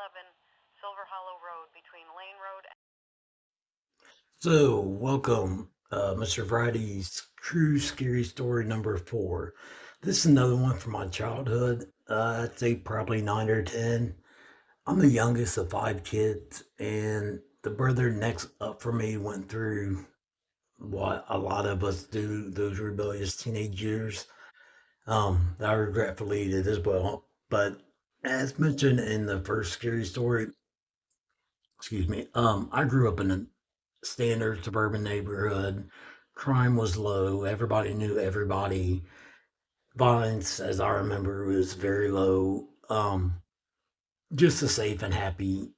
11 Silver Hollow Road between Lane Road and So, welcome, Mr. Friday's True Scary Story number 4. This is another one from my childhood. I'd say probably 9 or 10. I'm the youngest of 5 kids, and the brother next up from me went through what a lot of us do, those rebellious teenage years. That I regretfully did as well. But as mentioned in the first scary story, excuse me, I grew up in a standard suburban neighborhood. Crime was low. Everybody knew everybody. Violence, as I remember, was very low. Just a safe and happy,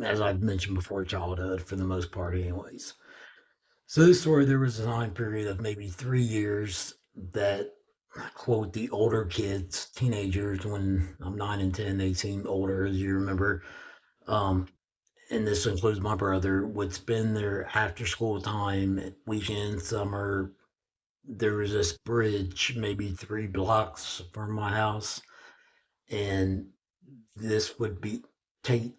as I've mentioned before, childhood for the most part, anyways. So this story, there was a time period of maybe 3 years that, quote, the older kids, teenagers, when I'm 9 and 10, they seem older, as you remember. Um, and this includes my brother, would spend their after school time, weekend, summer. There was this bridge maybe 3 blocks from my house, and this would be take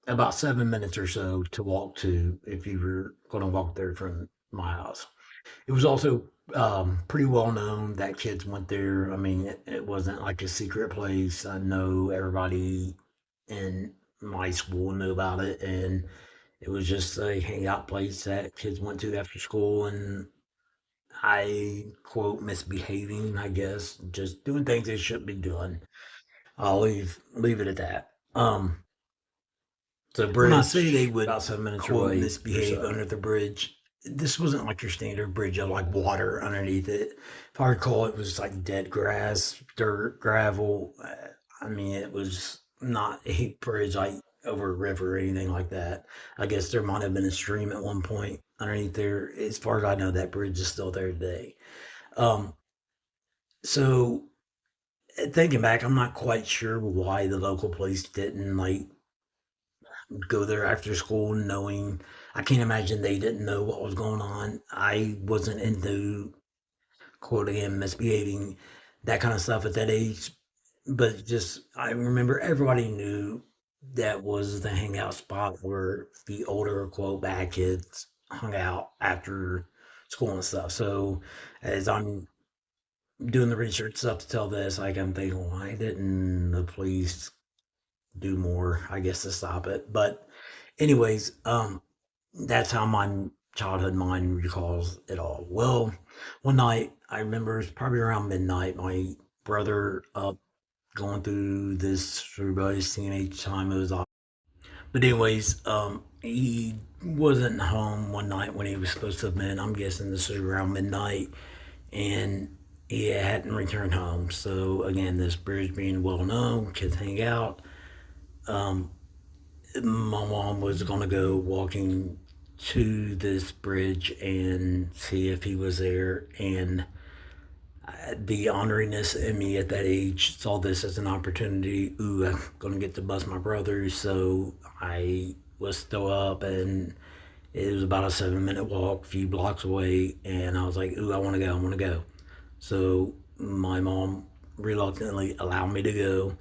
about 7 minutes or so to walk to if you were going to walk there from my house. It was also pretty well known that kids went there. I mean, it wasn't like a secret place. I know everybody in my school knew about it, and it was just a hangout place that kids went to after school, and I quote misbehaving, I guess, just doing things they shouldn't be doing. I'll leave it at that. The when I say they bridge would about 7 minutes quote away or misbehave so. under the bridge, this wasn't like your standard bridge of like water underneath it. If I recall, it was like dead grass, dirt, gravel. I mean, it was not a bridge like over a river or anything like that. I guess there might have been a stream at one point underneath there. As far as I know, that bridge is still there today. Um, so thinking back, I'm not quite sure why the local police didn't like go there after school knowing. I can't imagine they didn't know what was going on. I wasn't into quoting and misbehaving, that kind of stuff at that age. But just I remember everybody knew that was the hangout spot where the older quote bad kids hung out after school and stuff. So as I'm doing the research stuff to tell this, like I'm thinking, why didn't the police do more? I guess to stop it. But anyways, that's how my childhood mind recalls it all. Well, one night I remember it's probably around midnight. My brother up going through this rebellious teenage time. It was off. But anyways, he wasn't home one night when he was supposed to have been. I'm guessing this was around midnight, and he hadn't returned home. So again, this bridge being well known, kids hang out. Um, my mom was gonna go walking to this bridge and see if he was there, and the honoriness in me at that age saw this as an opportunity. Ooh, I'm gonna get to bust my brother. So I was still up, and it was about a 7 minute walk, a few blocks away, and I was like, ooh, I want to go. So my mom reluctantly allowed me to go,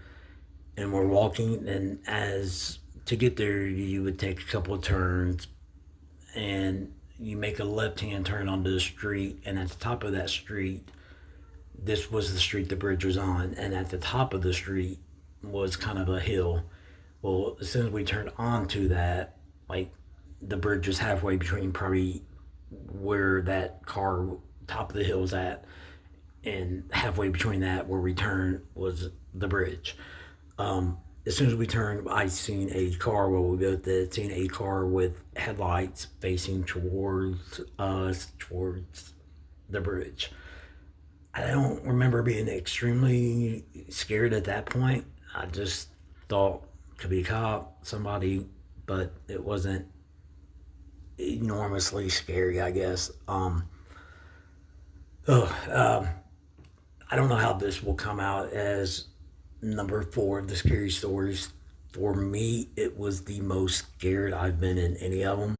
and we're walking, and as to get there, you would take a couple of turns, and you make a left hand turn onto the street, and at the top of that street, this was the street the bridge was on, and at the top of the street was kind of a hill. Well, as soon as we turned onto that, like the bridge was halfway between probably where that car top of the hill was at, and halfway between that where we turned was the bridge. As soon as we turned, I seen a car. Well, we both had seen a car with headlights facing towards us, towards the bridge. I don't remember being extremely scared at that point. I just thought it could be a cop, somebody, but it wasn't enormously scary, I guess. Oh, I don't know how this will come out as number 4 of the scary stories. For me, it was the most scared I've been in any of them,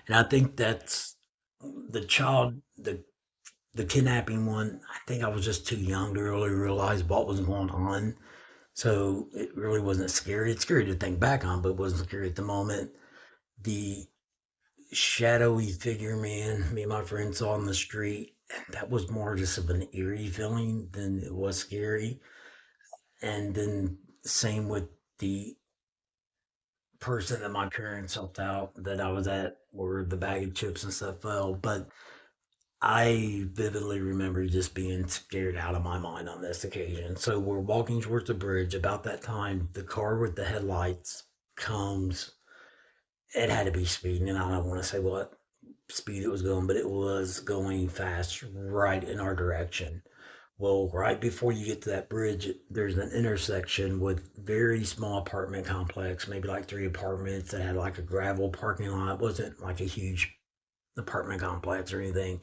and I think that's the kidnapping one. I think I was just too young to really realize what was going on. So it really wasn't scary. It's scary to think back on, but it wasn't scary at the moment. The shadowy figure man, me and my friend saw on the street, that was more just of an eerie feeling than it was scary. And then same with the person that my parents helped out that I was at where the bag of chips and stuff fell. But I vividly remember just being scared out of my mind on this occasion. So we're walking towards the bridge. About that time, the car with the headlights comes. It had to be speeding, and I don't want to say what speed it was going, but it was going fast right in our direction. Well, right before you get to that bridge, there's an intersection with very small apartment complex, maybe like three apartments that had like a gravel parking lot. It wasn't like a huge apartment complex or anything,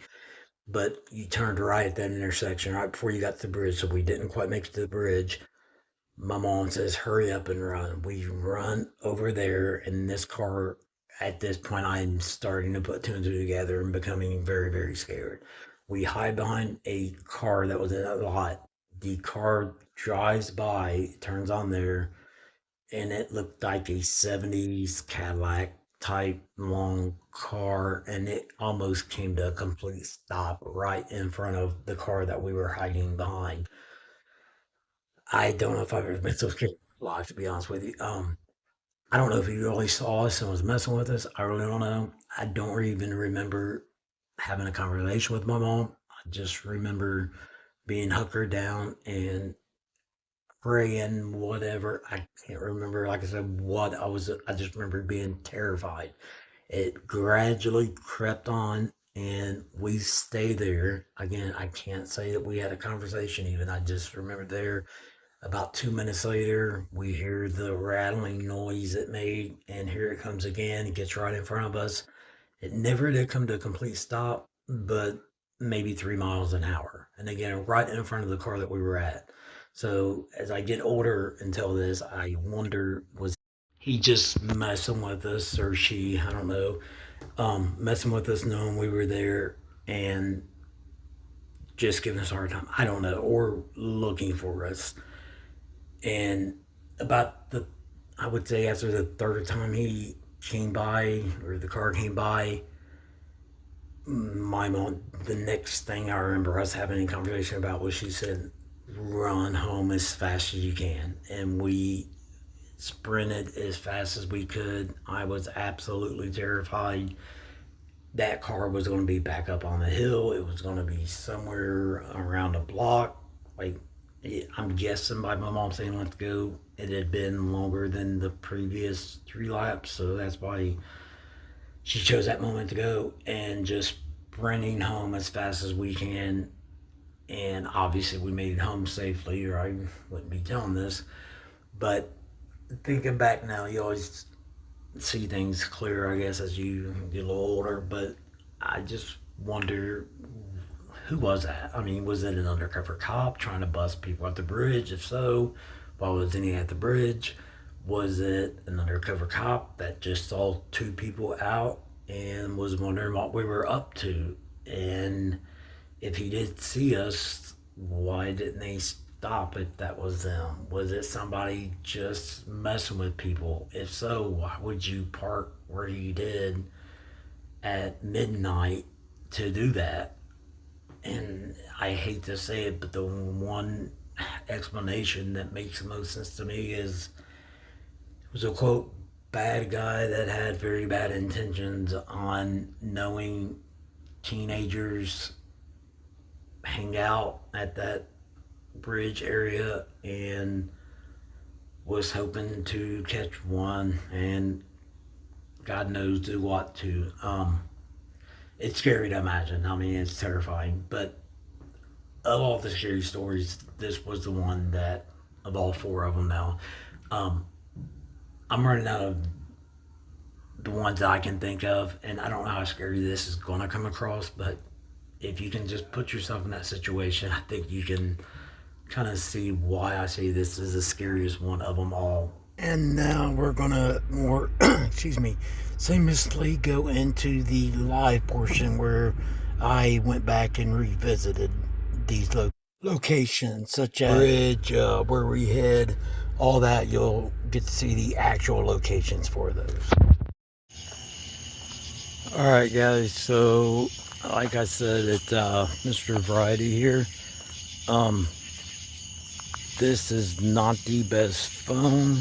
but you turned right at that intersection right before you got to the bridge, so we didn't quite make it to the bridge. My mom says, hurry up and run. We run over there, and this car, at this point, I'm starting to put two and two together and becoming very, very scared. We hide behind a car that was in a lot. The car drives by, turns on there, and it looked like a 70s Cadillac type long car, and it almost came to a complete stop right in front of the car that we were hiding behind. I don't know if I've ever been so scared live, to be honest with you. I don't know if he really saw us and was messing with us. I really don't know. I don't even remember having a conversation with my mom. I just remember being hunkered down and praying, whatever. I can't remember, like I said, what I was. I just remember being terrified. It gradually crept on, and we stayed there. Again, I can't say that we had a conversation even. I just remember there. About 2 minutes later, we hear the rattling noise it made, and here it comes again. It gets right in front of us. It never did come to a complete stop, but maybe 3 miles an hour. And again, right in front of the car that we were at. So as I get older until this, I wonder, was he just messing with us or she, I don't know, messing with us knowing we were there and just giving us a hard time? I don't know, or looking for us. And about the, I would say after the third time he came by or the car came by, my mom, the next thing I remember us having a conversation about was she said, run home as fast as you can. And we sprinted as fast as we could. I was absolutely terrified. That car was going to be back up on the hill. It was going to be somewhere around a block. Like, I'm guessing by my mom saying let's go, it had been longer than the previous 3 laps. So that's why she chose that moment to go and just sprinting home as fast as we can. And obviously, we made it home safely, or I wouldn't be telling this. But thinking back now, you always see things clearer, I guess, as you get a little older. But I just wonder, who was that? I mean, was it an undercover cop trying to bust people at the bridge? If so, why was any at the bridge? Was it an undercover cop that just saw two people out and was wondering what we were up to? And if he did see us, why didn't they stop if that was them? Was it somebody just messing with people? If so, why would you park where you did at midnight to do that? And I hate to say it, but the one explanation that makes the most sense to me is it was a quote bad guy that had very bad intentions on knowing teenagers hang out at that bridge area and was hoping to catch one and God knows do what to. It's scary to imagine. I mean, it's terrifying. But of all the scary stories, this was the one that, of all four of them now, um, I'm running out of the ones that I can think of, and I don't know how scary this is going to come across, but if you can just put yourself in that situation, I think you can kind of see why I say this is the scariest one of them all. And now we're gonna more, excuse me, seamlessly go into the live portion where I went back and revisited these locations. locations such as bridge, where we head, all that. You'll get to see the actual locations for those. All right, guys. So, like I said, it's Mr. Variety here. This is not the best phone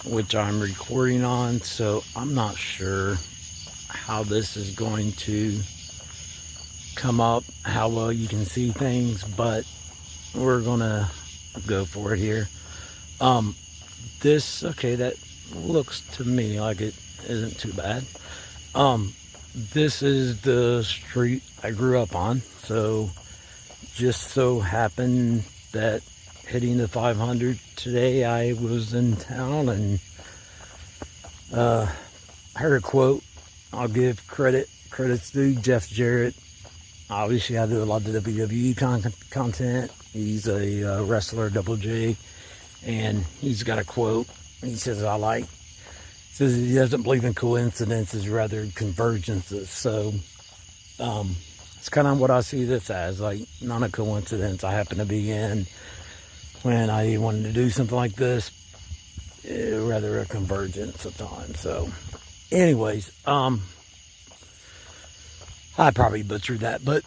which I'm recording on, so I'm not sure how this is going to come up, how well you can see things, but we're gonna go for it here. Okay, that looks to me like it isn't too bad. This is the street I grew up on, so just so happened that hitting the 500 today, I was in town and heard a quote. I'll give credits due. Jeff Jarrett, obviously I do a lot of WWE content. He's a wrestler, Double J, and he's got a quote he says I like. He says he doesn't believe in coincidences, rather convergences. So it's kind of what I see this as, like not a coincidence. I happen to be in when I wanted to do something like this, rather a convergence of time. So anyways, I probably butchered that, but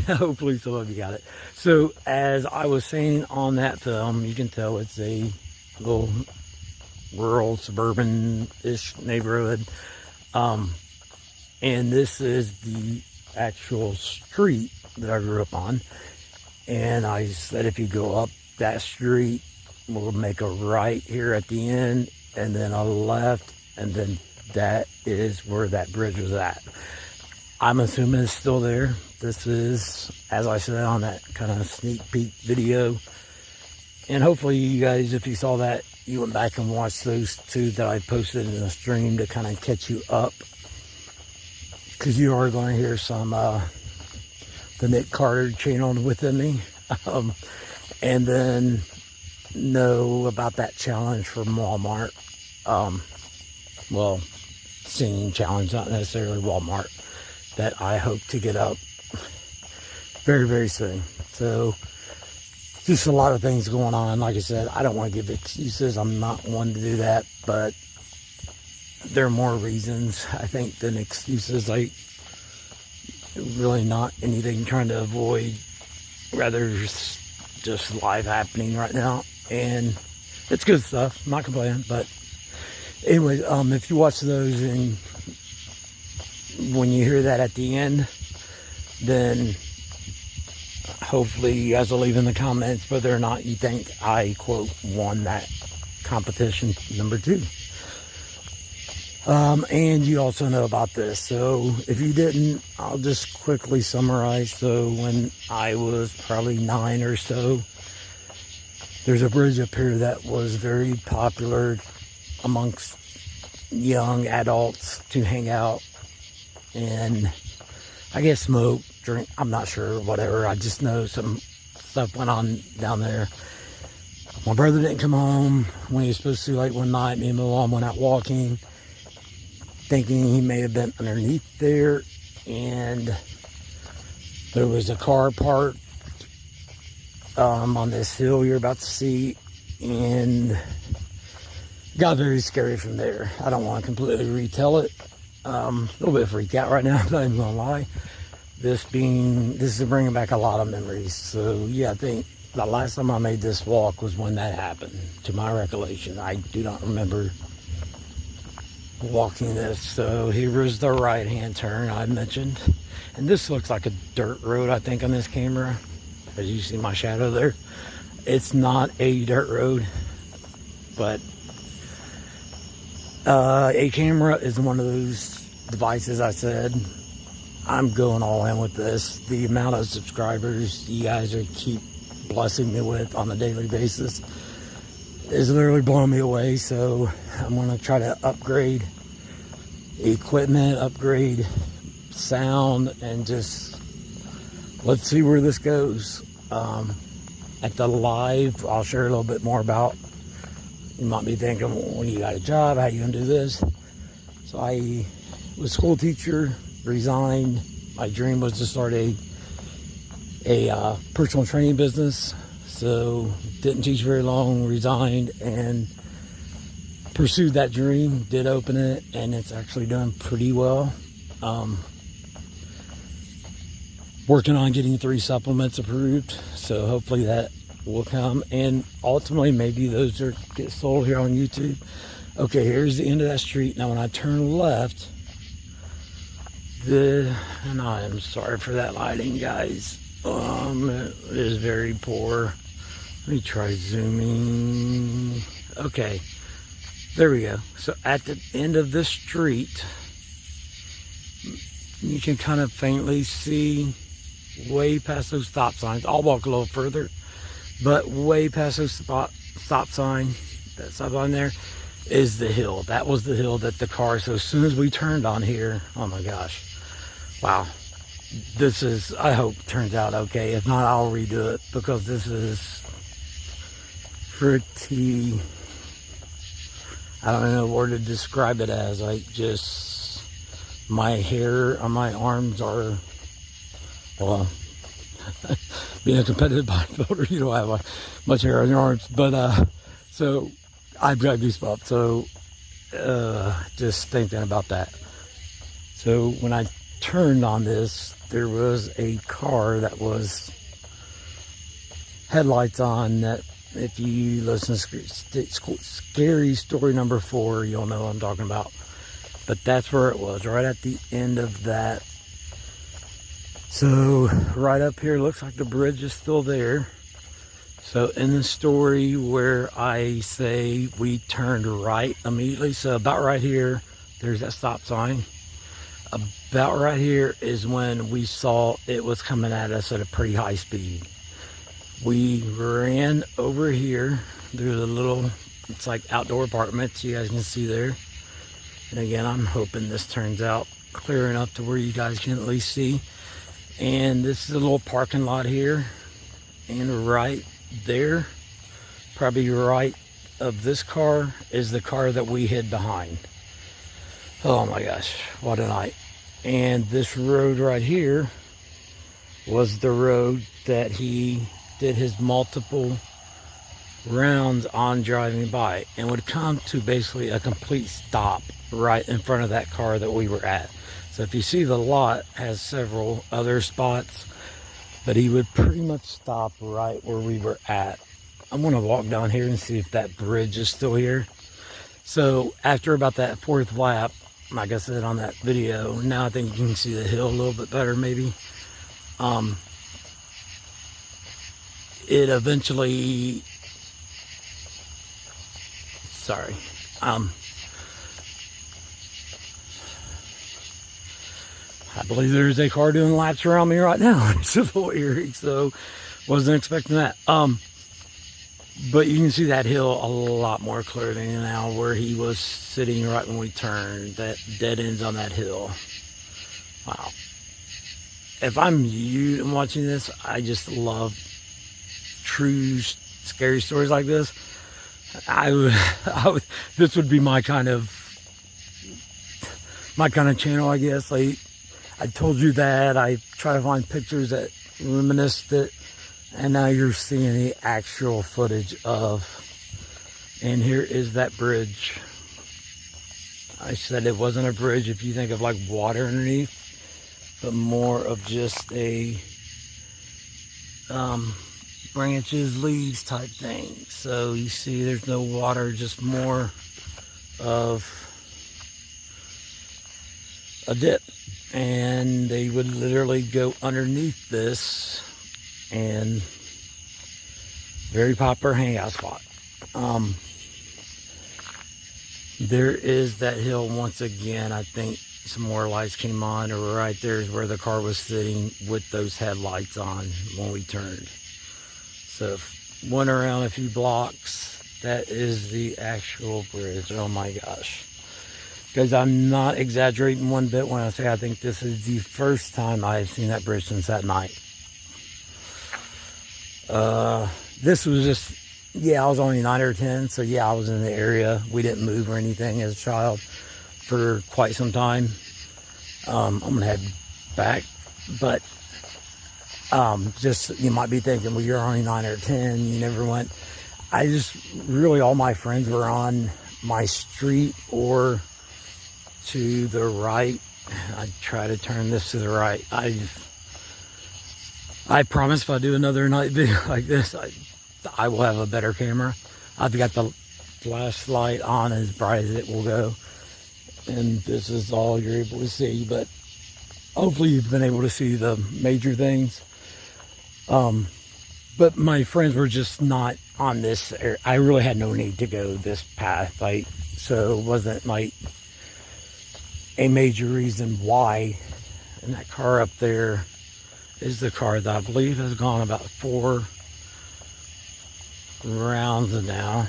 hopefully some of you got it. So as I was saying on that film, you can tell it's a little rural, suburban-ish neighborhood. And this is the actual street that I grew up on. And I said if you go up that street, we'll make a right here at the end, and then a left, and then that is where that bridge was at. I'm assuming it's still there. This is, as I said on that kind of sneak peek video. And hopefully you guys, if you saw that, you went back and watched those two that I posted in the stream to kind of catch you up. Because you are going to hear some, the Nick Carter channel within me. And then know about that challenge from Walmart. Well, singing challenge, not necessarily Walmart, that I hope to get up very, very soon. So just a lot of things going on. Like I said, I don't want to give excuses. I'm not one to do that, but there are more reasons, I think, than excuses. Like, really not anything trying to avoid, rather just life happening right now. And it's good stuff. I'm not complaining, but anyway, if you watch those and when you hear that at the end, then hopefully you guys will leave in the comments whether or not you think I, quote, won that competition number 2. And you also know about this. So if you didn't, I'll just quickly summarize. So when I was probably 9 or so, there's a bridge up here that was very popular amongst young adults to hang out and I guess smoke, drink, I'm not sure, whatever. I just know some stuff went on down there. My brother didn't come home when he was supposed to, like one night. Me and my mom went out walking, thinking he may have been underneath there, and there was a car parked on this hill you're about to see, and got very scary from there. I don't want to completely retell it. A little bit freaked out right now, I'm not even gonna lie. This is bringing back a lot of memories. So yeah, I think the last time I made this walk was when that happened, to my recollection. I do not remember walking this. So here is the right hand turn I mentioned, and this looks like a dirt road, I think, on this camera, as you see my shadow there. It's not a dirt road, but a camera is one of those devices. I said I'm going all in with this. The amount of subscribers you guys are keep blessing me with on a daily basis is literally blowing me away. So I'm going to try to upgrade equipment, upgrade sound, and just let's see where this goes. At the live, I'll share a little bit more about. You might be thinking, well, when you got a job, how you gonna do this? So I was a school teacher, resigned. My dream was to start a a personal training business. So didn't teach very long, resigned, and pursued that dream. Did open it, and it's actually done pretty well. Working on getting 3 supplements approved, so hopefully that will come, and ultimately maybe those get sold here on YouTube. Okay, here's the end of that street. Now when I turn left, and I am sorry for that lighting, guys. It is very poor. Let me try zooming. Okay, there we go. So at the end of this street, you can kind of faintly see way past those stop signs. I'll walk a little further, but way past those stop sign, that stop sign there is the hill. That was the hill that the car, so as soon as we turned on here, oh my gosh, wow, this is, I hope turns out okay. If not, I'll redo it, because this is pretty, I don't know what to describe it as. Like, just my hair on my arms are, well, being a competitive bodybuilder, you don't have much hair on your arms, but so I've got goosebumps. So just thinking about that. So when I turned on this, there was a car that was headlights on. That, if you listen to Scary Story number 4, you'll know what I'm talking about. But that's where it was, right at the end of that. So right up here, looks like the bridge is still there. So in the story where I say we turned right immediately, so about right here, there's that stop sign. About right here is when we saw it was coming at us at a pretty high speed. We ran over here. There's a little, it's like outdoor apartments, you guys can see there. And again, I'm hoping this turns out clear enough to where you guys can at least see. And this is a little parking lot here. And right there, probably right of this car, is the car that we hid behind. Oh my gosh, what a night. And this road right here was the road that he did his multiple rounds on driving by, and would come to basically a complete stop right in front of that car that we were at. So if you see, the lot has several other spots, but he would pretty much stop right where we were at. I'm gonna walk down here and see if that bridge is still here. So after about that 4th lap, like I said on that video, now I think you can see the hill a little bit better maybe. It eventually, sorry, I believe there's a car doing laps around me right now. It's a little eerie, so wasn't expecting that. But you can see that hill a lot more clearly now, where he was sitting right when we turned. That dead ends on that hill. Wow. If I'm you and watching this, I just love true scary stories like this. I would, this would be my kind of channel, I guess. Like, I told you that I try to find pictures that reminisce it, and now you're seeing the actual footage of. And here is that bridge. I said it wasn't a bridge if you think of like water underneath, but more of just a branches, leaves type thing. So you see there's no water, just more of a dip. And they would literally go underneath this, and very popular hangout spot. There is that hill once again. I think some more lights came on, or right there is where the car was sitting with those headlights on when we turned. So went around a few blocks. That is the actual bridge. Oh my gosh. Guys, I'm not exaggerating one bit when I say I think this is the first time I've seen that bridge since that night. This was just, yeah, I was only 9 or 10, so yeah, I was in the area. We didn't move or anything as a child for quite some time. I'm gonna head back, but Just, you might be thinking, well, you're only 9 or 10, you never went. I just, really, all my friends were on my street or to the right. I try to turn this to the right. I promise if I do another night video like this, I will have a better camera. I've got the flashlight on as bright as it will go, and this is all you're able to see, but hopefully you've been able to see the major things. But my friends were just not on this area. I really had no need to go this path, so it wasn't like a major reason why. And that car up there is the car that I believe has gone about 4 rounds now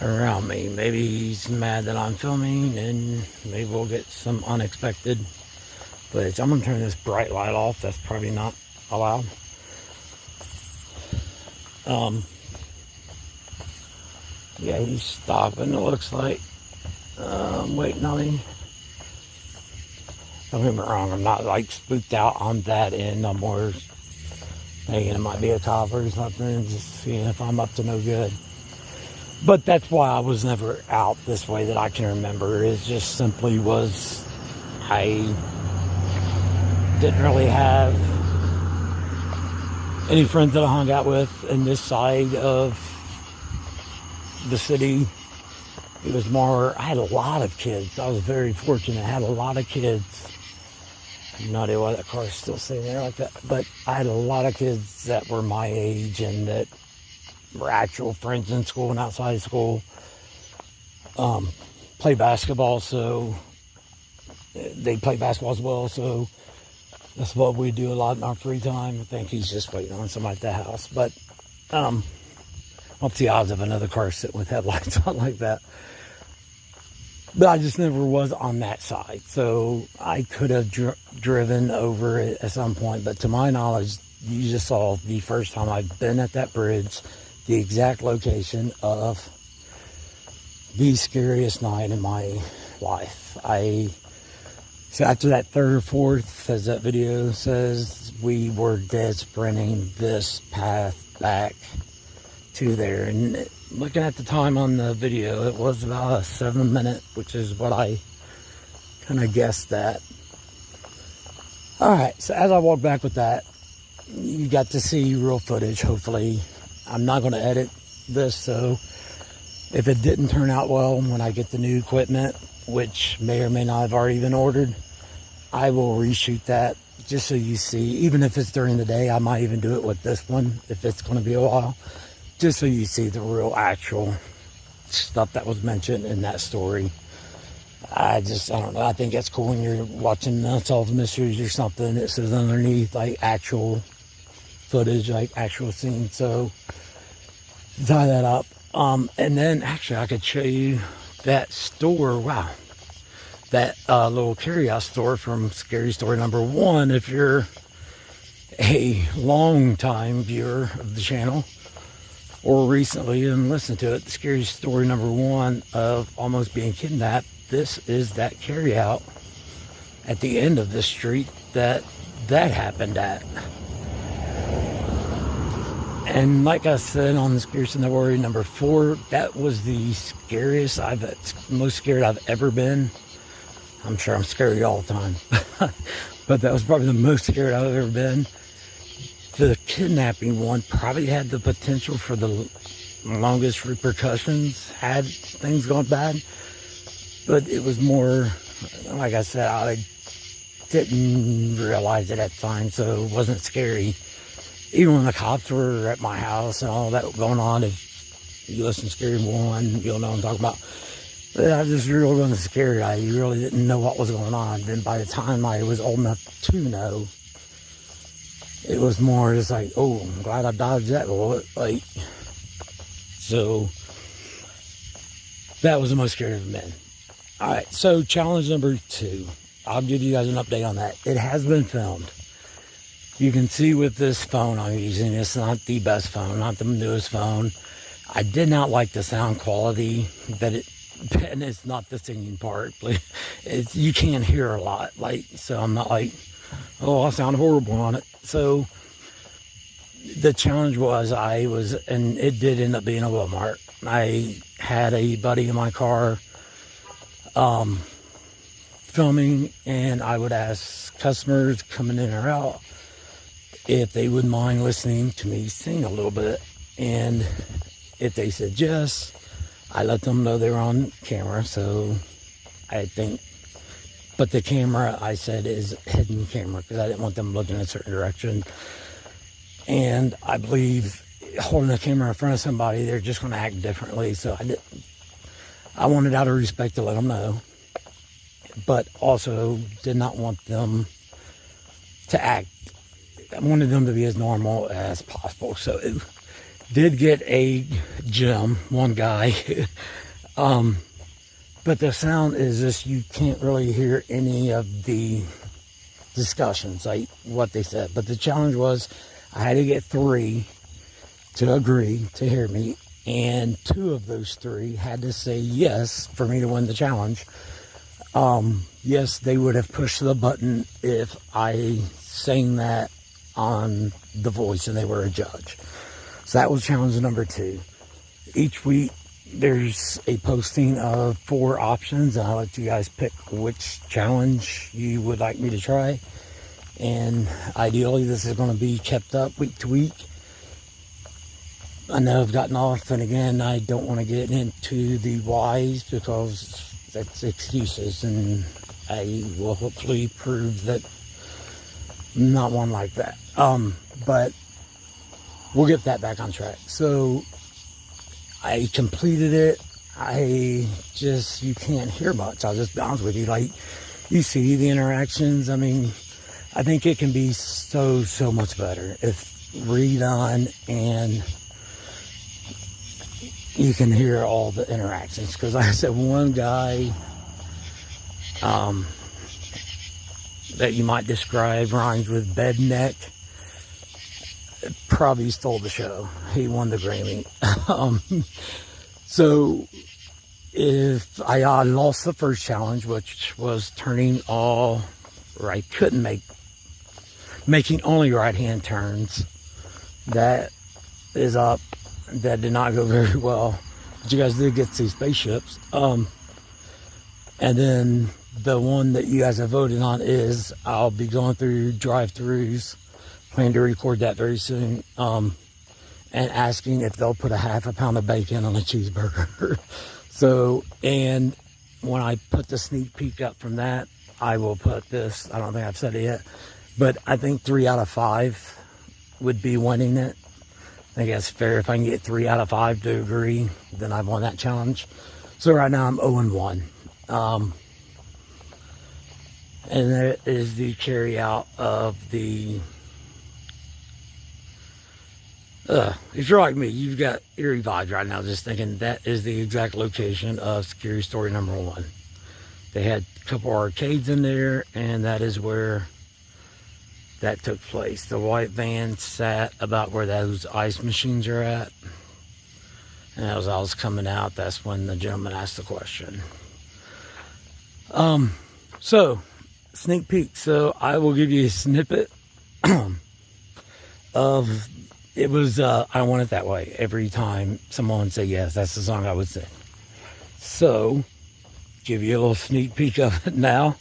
around me. Maybe he's mad that I'm filming, and maybe we'll get some unexpected footage. I'm gonna turn this bright light off. That's probably not allowed. Yeah, he's stopping, it looks like. Waiting on me. Don't get me wrong, I'm not like spooked out on that end. I'm more thinking it might be a cop or something, just seeing if I'm up to no good. But that's why I was never out this way that I can remember. It just simply was, I didn't really have any friends that I hung out with in this side of the city. It was more, I had a lot of kids. I was very fortunate. I had a lot of kids. I have no idea why that car is still sitting there like that. But I had a lot of kids that were my age and that were actual friends in school and outside of school. Play basketball, so they play basketball as well. So that's what we do a lot in our free time. I think he's just waiting on somebody at the house. But what's the odds of another car sitting with headlights on like that? But I just never was on that side. So I could have driven over it at some point. But to my knowledge, you just saw the first time I've been at that bridge, the exact location of the scariest night in my life. So after that third or fourth, as that video says, we were dead sprinting this path back to there. And looking at the time on the video, it was about a 7-minute, which is what I kind of guessed at. All right, so as I walk back with that, you got to see real footage, hopefully. I'm not going to edit this, so if it didn't turn out well when I get the new equipment, which may or may not have already been ordered, I will reshoot that just so you see. Even if it's during the day, I might even do it with this one if it's going to be a while, just so you see the real actual stuff that was mentioned in that story. I don't know, I think that's cool when you're watching Unsolved Mysteries or something. It says underneath like actual footage, like actual scenes. So tie that up. And then actually I could show you that store. Wow, that little carryout store from Scary Story number 1 if you're a long time viewer of the channel or recently and listened to it. The Scary Story number 1 of almost being kidnapped. This is that carryout at the end of the street that happened at. And like I said on the Scariest Story number 4, that was the scariest most scared I've ever been. I'm sure I'm scary all the time, but that was probably the most scared I've ever been. The kidnapping one probably had the potential for the longest repercussions had things gone bad, but it was more, like I said, I didn't realize it at the time, so it wasn't scary. Even when the cops were at my house and all that going on, if you listen to Scary 1, you'll know what I'm talking about. But I just really wasn't scared. I really didn't know what was going on. Then by the time I was old enough to know, it was more just like, oh, I'm glad I dodged that bullet. Like, so that was the most scared I've been. All right, so challenge number 2. I'll give you guys an update on that. It has been filmed. You can see with this phone I'm using, it's not the best phone, not the newest phone. I did not like the sound quality and it's not the singing part. You can't hear a lot, so I'm not like, oh, I sound horrible on it. So the challenge was and it did end up being a Walmart. I had a buddy in my car filming, and I would ask customers coming in or out if they would mind listening to me sing a little bit. And if they said yes, I let them know they were on camera. So I think, but the camera I said is hidden camera because I didn't want them looking in a certain direction. And I believe holding the camera in front of somebody, they're just going to act differently. So I wanted out of respect to let them know, but also did not want them to act. I wanted them to be as normal as possible. So it did get a gem, one guy. But the sound is just, you can't really hear any of the discussions, like what they said. But the challenge was I had to get 3 to agree to hear me, and 2 of those 3 had to say yes for me to win the challenge. Yes, they would have pushed the button if I sang that on The Voice and they were a judge. So that was challenge number 2. Each week there's a posting of 4 options, and I'll let you guys pick which challenge you would like me to try. And ideally this is going to be kept up week to week. I know I've gotten off, and again, I don't want to get into the whys because that's excuses, and I will hopefully prove that I'm not one like that. But we'll get that back on track. So I completed it. You can't hear much. I'll just be honest with you. Like, you see the interactions. I mean, I think it can be so much better if redone and you can hear all the interactions. Because like I said, one guy that you might describe rhymes with bed neck probably stole the show. He won the Grammy. So if I lost the first challenge, which was turning all right, making only right hand turns, that is up. That did not go very well, but you guys did get to see spaceships. And then the one that you guys have voted on is I'll be going through drive-thrus. Plan to record that very soon. And asking if they'll put a half a pound of bacon on a cheeseburger. So, and when I put the sneak peek up from that, I will put this. I don't think I've said it yet, but I think 3 out of 5 would be winning it. I think that's fair. If I can get 3 out of 5 to agree, then I've won that challenge. So right now I'm 0-1. And that is the carry out of the... if you're like me, you've got eerie vibes right now just thinking that is the exact location of Scary Story number 1. They had a couple arcades in there, and that is where that took place. The white van sat about where those ice machines are at. And as I was coming out, that's when the gentleman asked the question. So, sneak peek. So, I will give you a snippet of, it was, I Want It That Way. Every time someone would say yes, that's the song I would sing. So, give you a little sneak peek of it now.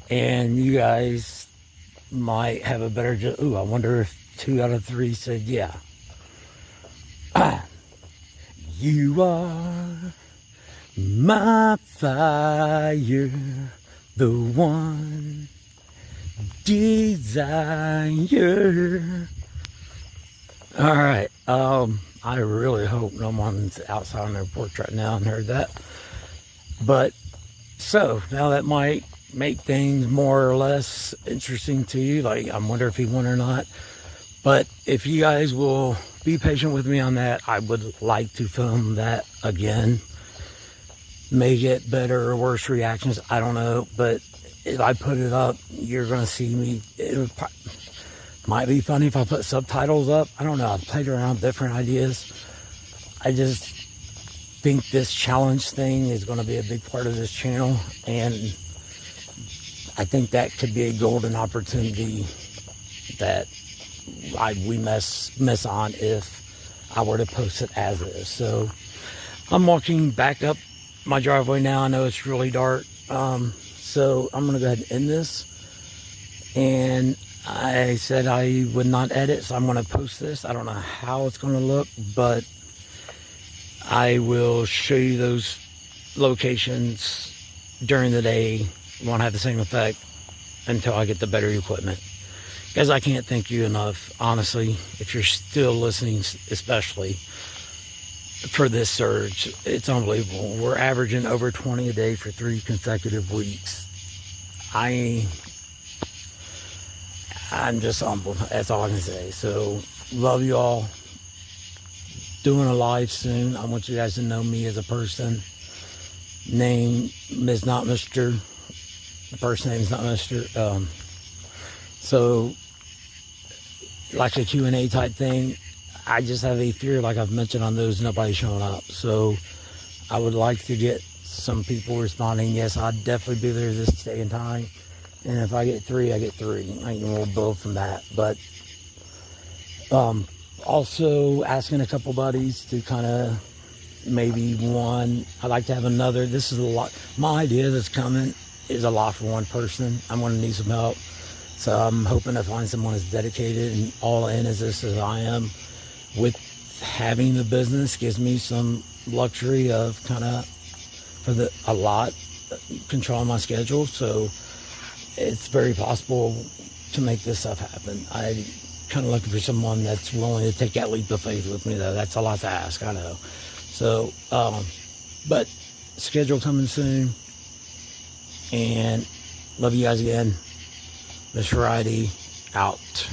And you guys might have a better, I wonder if 2 out of 3 said yeah. You are my fire, the one desire. All right. I really hope no one's outside on their porch right now and heard that. But so now that might make things more or less interesting to you. Like, I wonder if he won or not. But if you guys will be patient with me on that, I would like to film that again. May get better or worse reactions, I don't know. But if I put it up, you're going to see me. It might be funny if I put subtitles up. I don't know. I've played around with different ideas. I just think this challenge thing is going to be a big part of this channel. And I think that could be a golden opportunity that we miss on if I were to post it as is. So I'm walking back up my driveway now. I know it's really dark. So I'm going to go ahead and end this. And I said I would not edit, so I'm going to post this. I don't know how it's going to look, but I will show you those locations during the day. It won't have the same effect until I get the better equipment. Guys, I can't thank you enough, honestly, if you're still listening, especially for this surge. It's unbelievable. We're averaging over 20 a day for 3 consecutive weeks. I'm just humbled. That's all I can say. So, love you all. Doing a live soon. I want you guys to know me as a person. Name is not Mr. The first name is not Mr. So, like a Q&A type thing, I just have a fear, like I've mentioned on those, nobody's showing up. So, I would like to get some people responding. Yes, I'd definitely be there this day and time. And if I get 3, I get 3. I can we'll build from that. But also asking a couple buddies to kind of maybe one. I'd like to have another. This is a lot. My idea that's coming is a lot for one person. I'm going to need some help. So I'm hoping to find someone as dedicated and all in as this as I am. With having the business gives me some luxury of kind of a lot controlling my schedule. So it's very possible to make this stuff happen. I kind of looking for someone that's willing to take that leap of faith with me, though. That's a lot to ask, I know. So, but schedule coming soon. And love you guys again. Miss Variety out.